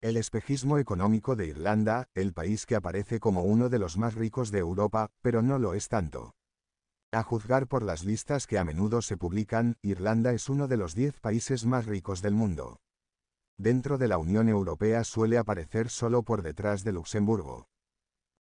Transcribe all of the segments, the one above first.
El espejismo económico de Irlanda, el país que aparece como uno de los más ricos de Europa, pero no lo es tanto. A juzgar por las listas que a menudo se publican, Irlanda es uno de los 10 países más ricos del mundo. Dentro de la Unión Europea suele aparecer solo por detrás de Luxemburgo.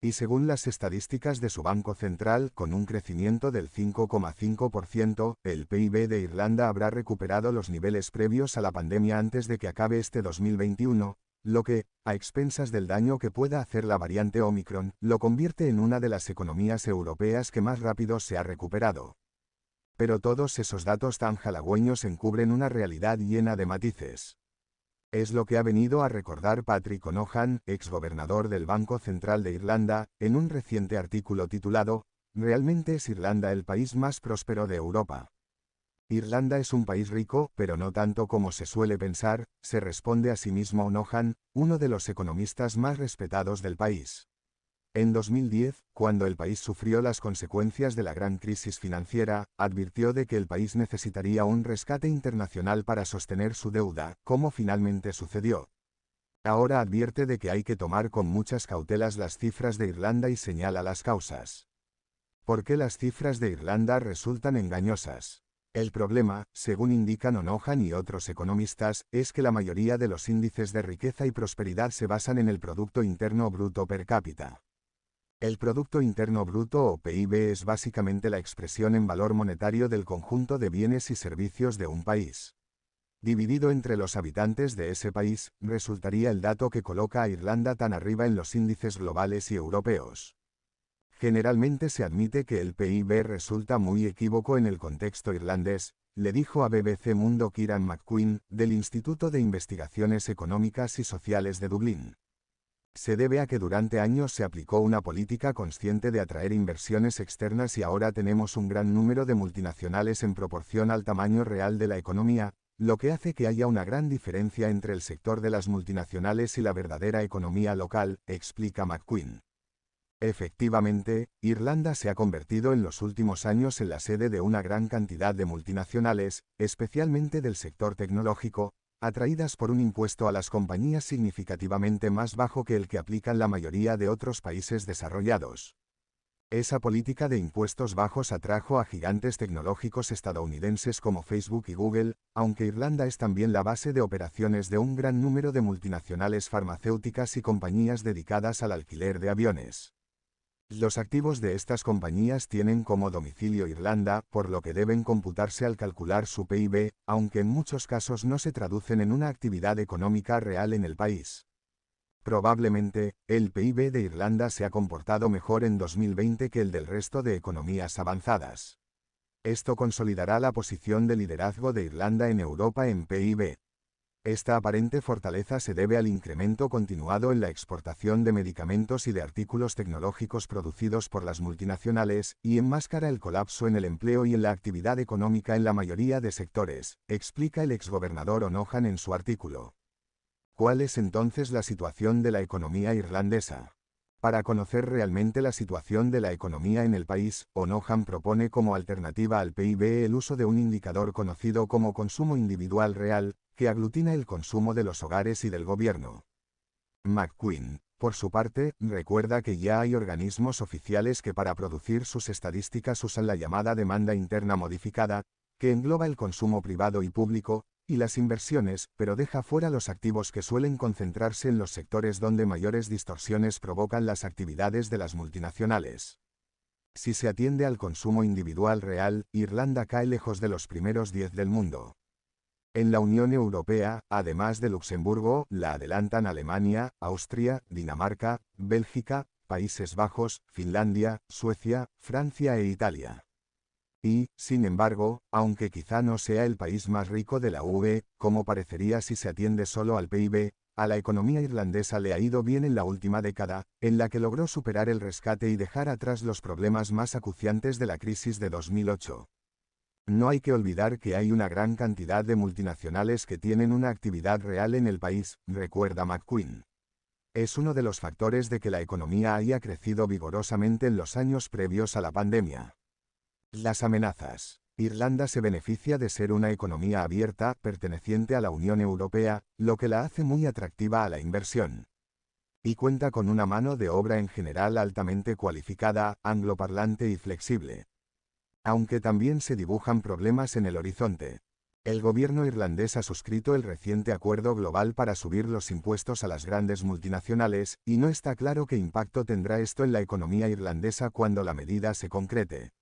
Y según las estadísticas de su Banco Central, con un crecimiento del 5,5%, el PIB de Irlanda habrá recuperado los niveles previos a la pandemia antes de que acabe este 2021, lo que, a expensas del daño que pueda hacer la variante Omicron, lo convierte en una de las economías europeas que más rápido se ha recuperado. Pero todos esos datos tan halagüeños encubren una realidad llena de matices. Es lo que ha venido a recordar Patrick O'Nohan, exgobernador del Banco Central de Irlanda, en un reciente artículo titulado ¿Realmente es Irlanda el país más próspero de Europa? Irlanda es un país rico, pero no tanto como se suele pensar, se responde a sí mismo O'Nohan, uno de los economistas más respetados del país. En 2010, cuando el país sufrió las consecuencias de la gran crisis financiera, advirtió de que el país necesitaría un rescate internacional para sostener su deuda, como finalmente sucedió. Ahora advierte de que hay que tomar con muchas cautelas las cifras de Irlanda y señala las causas. ¿Por qué las cifras de Irlanda resultan engañosas? El problema, según indican O'Nohan y otros economistas, es que la mayoría de los índices de riqueza y prosperidad se basan en el Producto Interno Bruto per cápita. El Producto Interno Bruto o PIB es básicamente la expresión en valor monetario del conjunto de bienes y servicios de un país. Dividido entre los habitantes de ese país, resultaría el dato que coloca a Irlanda tan arriba en los índices globales y europeos. Generalmente se admite que el PIB resulta muy equívoco en el contexto irlandés, le dijo a BBC Mundo Kieran McQueen, del Instituto de Investigaciones Económicas y Sociales de Dublín. Se debe a que durante años se aplicó una política consciente de atraer inversiones externas y ahora tenemos un gran número de multinacionales en proporción al tamaño real de la economía, lo que hace que haya una gran diferencia entre el sector de las multinacionales y la verdadera economía local, explica McQueen. Efectivamente, Irlanda se ha convertido en los últimos años en la sede de una gran cantidad de multinacionales, especialmente del sector tecnológico, atraídas por un impuesto a las compañías significativamente más bajo que el que aplican la mayoría de otros países desarrollados. Esa política de impuestos bajos atrajo a gigantes tecnológicos estadounidenses como Facebook y Google, aunque Irlanda es también la base de operaciones de un gran número de multinacionales farmacéuticas y compañías dedicadas al alquiler de aviones. Los activos de estas compañías tienen como domicilio Irlanda, por lo que deben computarse al calcular su PIB, aunque en muchos casos no se traducen en una actividad económica real en el país. Probablemente, el PIB de Irlanda se ha comportado mejor en 2020 que el del resto de economías avanzadas. Esto consolidará la posición de liderazgo de Irlanda en Europa en PIB. Esta aparente fortaleza se debe al incremento continuado en la exportación de medicamentos y de artículos tecnológicos producidos por las multinacionales, y enmáscara el colapso en el empleo y en la actividad económica en la mayoría de sectores, explica el exgobernador O'Nohan en su artículo. ¿Cuál es entonces la situación de la economía irlandesa? Para conocer realmente la situación de la economía en el país, O'Nohan propone como alternativa al PIB el uso de un indicador conocido como consumo individual real, que aglutina el consumo de los hogares y del gobierno. McQueen, por su parte, recuerda que ya hay organismos oficiales que para producir sus estadísticas usan la llamada demanda interna modificada, que engloba el consumo privado y público, y las inversiones, pero deja fuera los activos que suelen concentrarse en los sectores donde mayores distorsiones provocan las actividades de las multinacionales. Si se atiende al consumo individual real, Irlanda cae lejos de los primeros 10 del mundo. En la Unión Europea, además de Luxemburgo, la adelantan Alemania, Austria, Dinamarca, Bélgica, Países Bajos, Finlandia, Suecia, Francia e Italia. Y, sin embargo, aunque quizá no sea el país más rico de la UE, como parecería si se atiende solo al PIB, a la economía irlandesa le ha ido bien en la última década, en la que logró superar el rescate y dejar atrás los problemas más acuciantes de la crisis de 2008. No hay que olvidar que hay una gran cantidad de multinacionales que tienen una actividad real en el país, recuerda McQueen. Es uno de los factores de que la economía haya crecido vigorosamente en los años previos a la pandemia. Las amenazas. Irlanda se beneficia de ser una economía abierta, perteneciente a la Unión Europea, lo que la hace muy atractiva a la inversión. Y cuenta con una mano de obra en general altamente cualificada, angloparlante y flexible. Aunque también se dibujan problemas en el horizonte. El gobierno irlandés ha suscrito el reciente acuerdo global para subir los impuestos a las grandes multinacionales, y no está claro qué impacto tendrá esto en la economía irlandesa cuando la medida se concrete.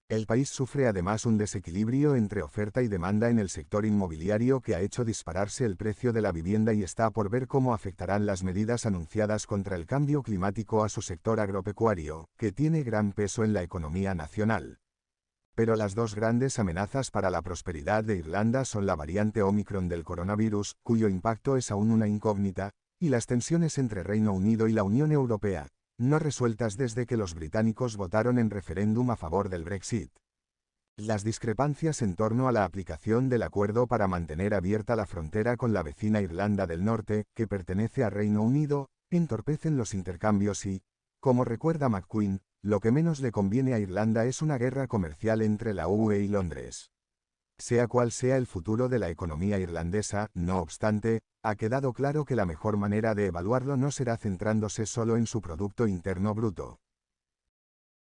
El país sufre además un desequilibrio entre oferta y demanda en el sector inmobiliario que ha hecho dispararse el precio de la vivienda y está por ver cómo afectarán las medidas anunciadas contra el cambio climático a su sector agropecuario, que tiene gran peso en la economía nacional. Pero las dos grandes amenazas para la prosperidad de Irlanda son la variante Omicron del coronavirus, cuyo impacto es aún una incógnita, y las tensiones entre Reino Unido y la Unión Europea, no resueltas desde que los británicos votaron en referéndum a favor del Brexit. Las discrepancias en torno a la aplicación del acuerdo para mantener abierta la frontera con la vecina Irlanda del Norte, que pertenece a Reino Unido, entorpecen los intercambios y, como recuerda McQueen, lo que menos le conviene a Irlanda es una guerra comercial entre la UE y Londres. Sea cual sea el futuro de la economía irlandesa, no obstante, ha quedado claro que la mejor manera de evaluarlo no será centrándose solo en su Producto Interno Bruto.